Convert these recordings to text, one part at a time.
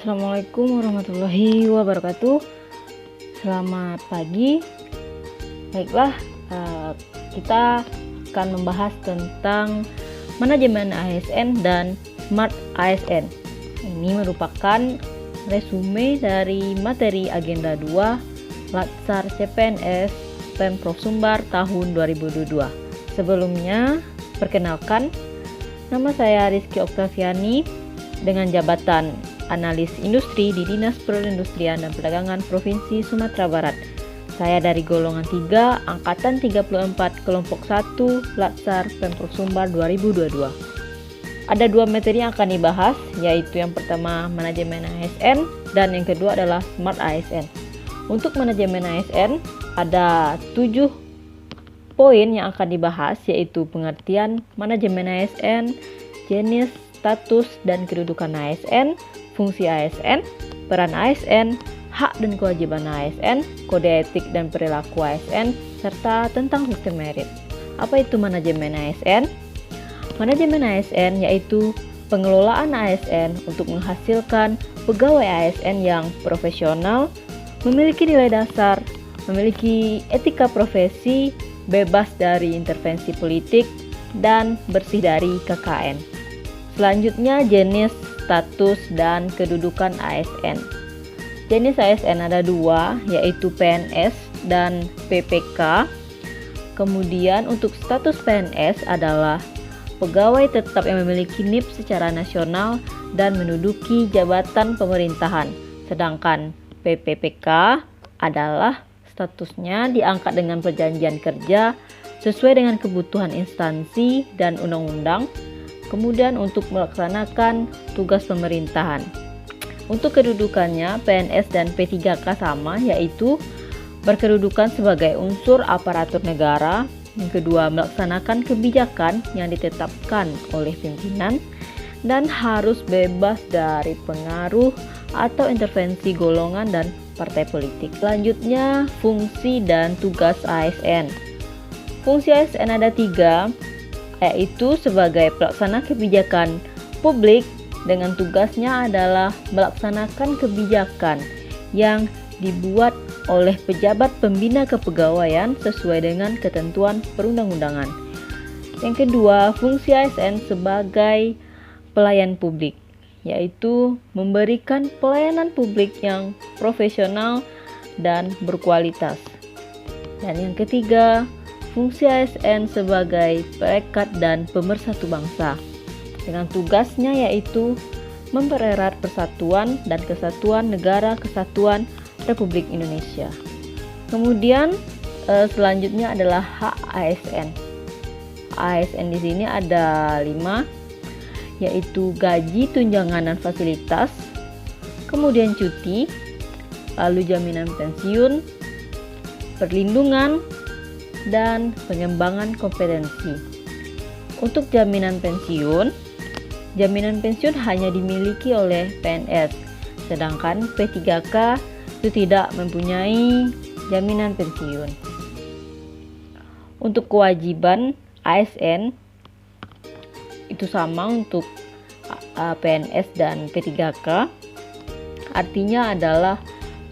Assalamualaikum warahmatullahi wabarakatuh. Selamat pagi. Baiklah, kita akan membahas tentang manajemen ASN dan Smart ASN. Ini merupakan resume dari materi agenda 2 Latsar CPNS Pemprov Sumbar tahun 2022. Sebelumnya, perkenalkan, nama saya Rizky Oktaviani dengan jabatan Analis Industri di Dinas Perindustrian dan Perdagangan Provinsi Sumatera Barat. Saya dari golongan 3, angkatan 34, kelompok 1, Latsar Pemprov Sumbar 2022. Ada dua materi yang akan dibahas, yaitu yang pertama manajemen ASN dan yang kedua adalah Smart ASN. Untuk manajemen ASN ada 7 poin yang akan dibahas, yaitu pengertian manajemen ASN, jenis, status dan kedudukan ASN, fungsi ASN, peran ASN, hak dan kewajiban ASN, kode etik dan perilaku ASN, serta tentang sistem merit. Apa itu manajemen ASN? Manajemen ASN yaitu pengelolaan ASN untuk menghasilkan pegawai ASN yang profesional, memiliki nilai dasar, memiliki etika profesi, bebas dari intervensi politik, dan bersih dari KKN. Selanjutnya jenis, status, dan kedudukan ASN. Jenis ASN ada 2, yaitu PNS dan PPK. Kemudian untuk status PNS adalah pegawai tetap yang memiliki NIP secara nasional dan menduduki jabatan pemerintahan. Sedangkan PPPK adalah statusnya diangkat dengan perjanjian kerja sesuai dengan kebutuhan instansi dan undang-undang. Kemudian untuk melaksanakan tugas pemerintahan. Untuk kedudukannya PNS dan P3K sama, yaitu berkedudukan sebagai unsur aparatur negara. Yang kedua, melaksanakan kebijakan yang ditetapkan oleh pimpinan dan harus bebas dari pengaruh atau intervensi golongan dan partai politik. Selanjutnya, fungsi dan tugas ASN. Fungsi ASN ada 3, yaitu sebagai pelaksana kebijakan publik dengan tugasnya adalah melaksanakan kebijakan yang dibuat oleh pejabat pembina kepegawaian sesuai dengan ketentuan perundang-undangan. Yang kedua, fungsi ASN sebagai pelayan publik, yaitu memberikan pelayanan publik yang profesional dan berkualitas. Dan yang ketiga, fungsi ASN sebagai perekat dan pemersatu bangsa dengan tugasnya yaitu mempererat persatuan dan kesatuan negara kesatuan Republik Indonesia. Kemudian selanjutnya adalah hak ASN. ASN di sini ada 5, yaitu gaji, tunjangan dan fasilitas, kemudian cuti, lalu jaminan pensiun, perlindungan, dan pengembangan kompetensi. Untuk jaminan pensiun hanya dimiliki oleh PNS, sedangkan P3K itu tidak mempunyai jaminan pensiun. Untuk kewajiban ASN itu sama untuk PNS dan P3K, artinya adalah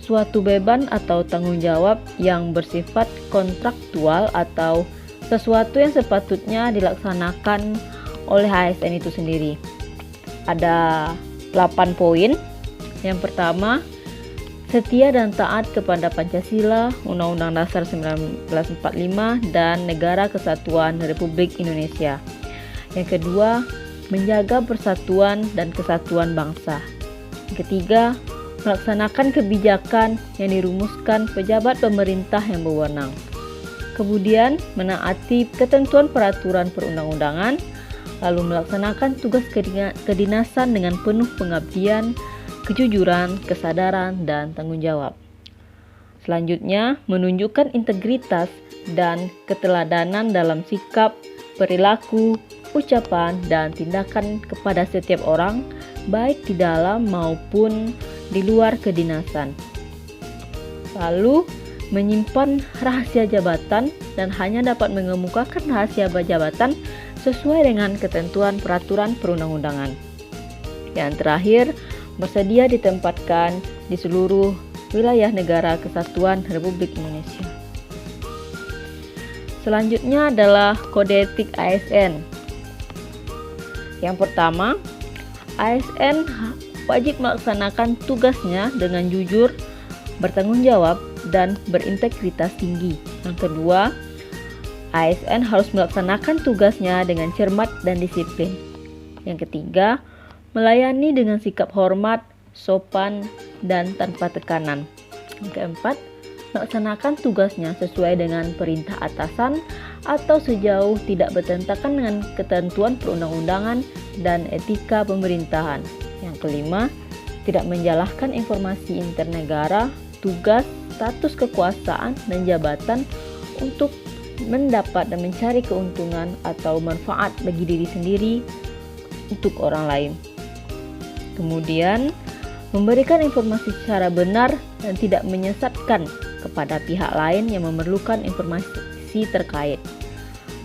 suatu beban atau tanggung jawab yang bersifat kontraktual atau sesuatu yang sepatutnya dilaksanakan oleh ASN itu sendiri. Ada 8 poin. Yang pertama, setia dan taat kepada Pancasila, Undang-Undang Dasar 1945, dan Negara Kesatuan Republik Indonesia. Yang kedua, menjaga persatuan dan kesatuan bangsa. Yang ketiga, melaksanakan kebijakan yang dirumuskan pejabat pemerintah yang berwenang. Kemudian, menaati ketentuan peraturan perundang-undangan, lalu melaksanakan tugas kedinasan dengan penuh pengabdian, kejujuran, kesadaran, dan tanggung jawab. Selanjutnya, menunjukkan integritas dan keteladanan dalam sikap, perilaku, ucapan, dan tindakan kepada setiap orang, baik di dalam maupun di luar kedinasan. Lalu, menyimpan rahasia jabatan dan hanya dapat mengemukakan rahasia jabatan sesuai dengan ketentuan peraturan perundang-undangan. Yang terakhir, bersedia ditempatkan di seluruh wilayah negara kesatuan Republik Indonesia. Selanjutnya adalah kode etik ASN. Yang pertama, ASN wajib melaksanakan tugasnya dengan jujur, bertanggung jawab, dan berintegritas tinggi. Yang kedua, ASN harus melaksanakan tugasnya dengan cermat dan disiplin. Yang ketiga, melayani dengan sikap hormat, sopan, dan tanpa tekanan. Yang keempat, melaksanakan tugasnya sesuai dengan perintah atasan atau sejauh tidak bertentangan dengan ketentuan perundang-undangan dan etika pemerintahan. Yang kelima, tidak menjalankan informasi internegara, tugas, status kekuasaan, dan jabatan untuk mendapat dan mencari keuntungan atau manfaat bagi diri sendiri untuk orang lain. Kemudian, memberikan informasi secara benar dan tidak menyesatkan kepada pihak lain yang memerlukan informasi terkait.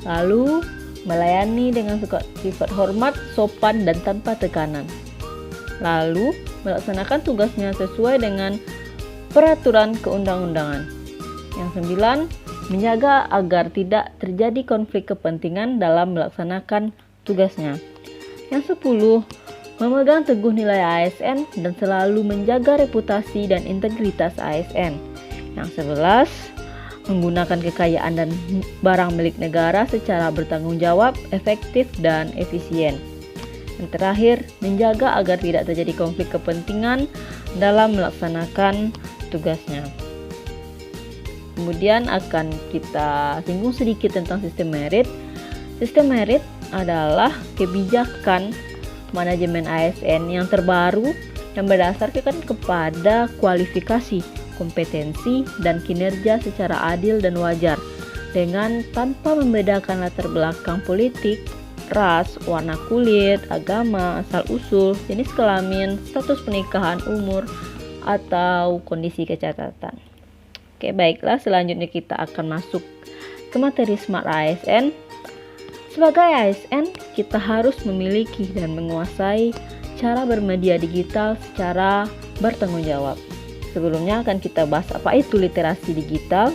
Lalu, melayani dengan sifat hormat, sopan, dan tanpa tekanan. Lalu, melaksanakan tugasnya sesuai dengan peraturan keundang-undangan. Yang 9, menjaga agar tidak terjadi konflik kepentingan dalam melaksanakan tugasnya. Yang 10, memegang teguh nilai ASN dan selalu menjaga reputasi dan integritas ASN. Yang 11, menggunakan kekayaan dan barang milik negara secara bertanggung jawab, efektif, dan efisien. Yang terakhir, menjaga agar tidak terjadi konflik kepentingan dalam melaksanakan tugasnya. Kemudian akan kita singgung sedikit tentang sistem merit. Sistem merit adalah kebijakan manajemen ASN yang terbaru yang berdasarkan kepada kualifikasi, kompetensi, dan kinerja secara adil dan wajar dengan tanpa membedakan latar belakang politik, ras, warna kulit, agama, asal-usul, jenis kelamin, status pernikahan, umur, atau kondisi kecacatan. Oke, baiklah, selanjutnya kita akan masuk ke materi Smart ASN. Sebagai ASN, kita harus memiliki dan menguasai cara bermedia digital secara bertanggung jawab. Sebelumnya akan kita bahas apa itu literasi digital.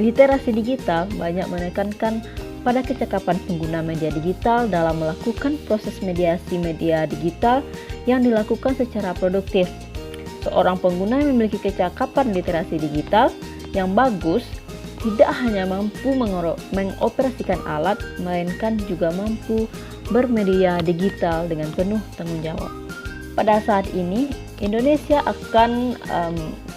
Literasi digital banyak menekankan pada kecakapan pengguna media digital dalam melakukan proses mediasi media digital yang dilakukan secara produktif. Seorang pengguna yang memiliki kecakapan literasi digital yang bagus tidak hanya mampu mengoperasikan alat, melainkan juga mampu bermedia digital dengan penuh tanggung jawab. Pada saat ini, Indonesia akan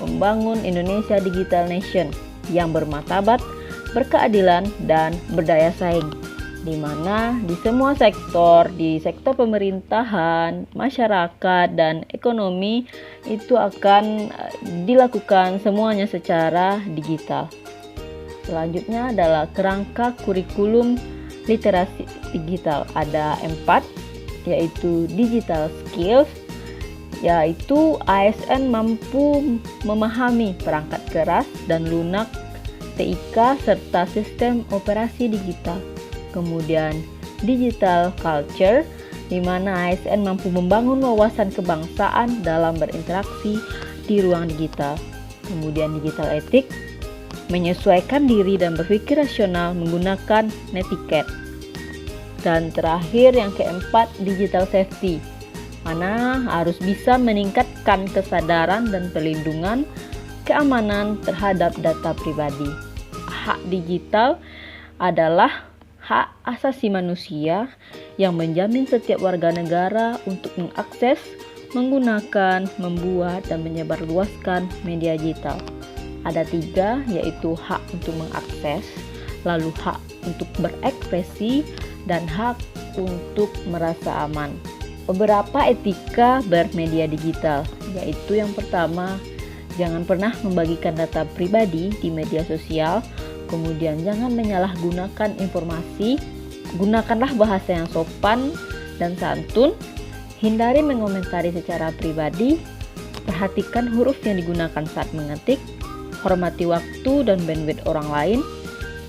membangun Indonesia Digital Nation yang bermartabat, berkeadilan, dan berdaya saing, di mana di semua sektor, di sektor pemerintahan, masyarakat, dan ekonomi itu akan dilakukan semuanya secara digital. Selanjutnya adalah kerangka kurikulum literasi digital. Ada 4, yaitu digital skills, yaitu ASN mampu memahami perangkat keras dan lunak, TIK, serta sistem operasi digital. Kemudian digital culture, di mana ASN mampu membangun wawasan kebangsaan dalam berinteraksi di ruang digital. Kemudian digital etik, menyesuaikan diri dan berpikir rasional menggunakan netiquette. Dan terakhir yang keempat, digital safety, mana harus bisa meningkatkan kesadaran dan perlindungan keamanan terhadap data pribadi. Hak digital adalah hak asasi manusia yang menjamin setiap warga negara untuk mengakses, menggunakan, membuat, dan menyebarluaskan media digital. Ada 3, yaitu hak untuk mengakses, lalu hak untuk berekspresi, dan hak untuk merasa aman. Beberapa etika bermedia digital, yaitu yang pertama, jangan pernah membagikan data pribadi di media sosial. Kemudian jangan menyalahgunakan informasi, gunakanlah bahasa yang sopan dan santun, hindari mengomentari secara pribadi, perhatikan huruf yang digunakan saat mengetik, hormati waktu dan bandwidth orang lain,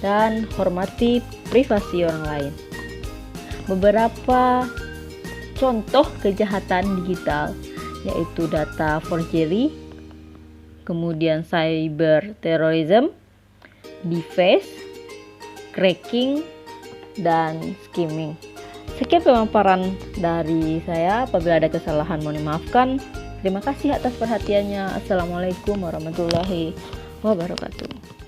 dan hormati privasi orang lain. Beberapa contoh kejahatan digital yaitu data forgery, kemudian cyber terrorism, deface, cracking, dan skimming. Sekian pemaparan dari saya. Apabila ada kesalahan mohon dimaafkan. Terima kasih atas perhatiannya. Assalamualaikum warahmatullahi wabarakatuh.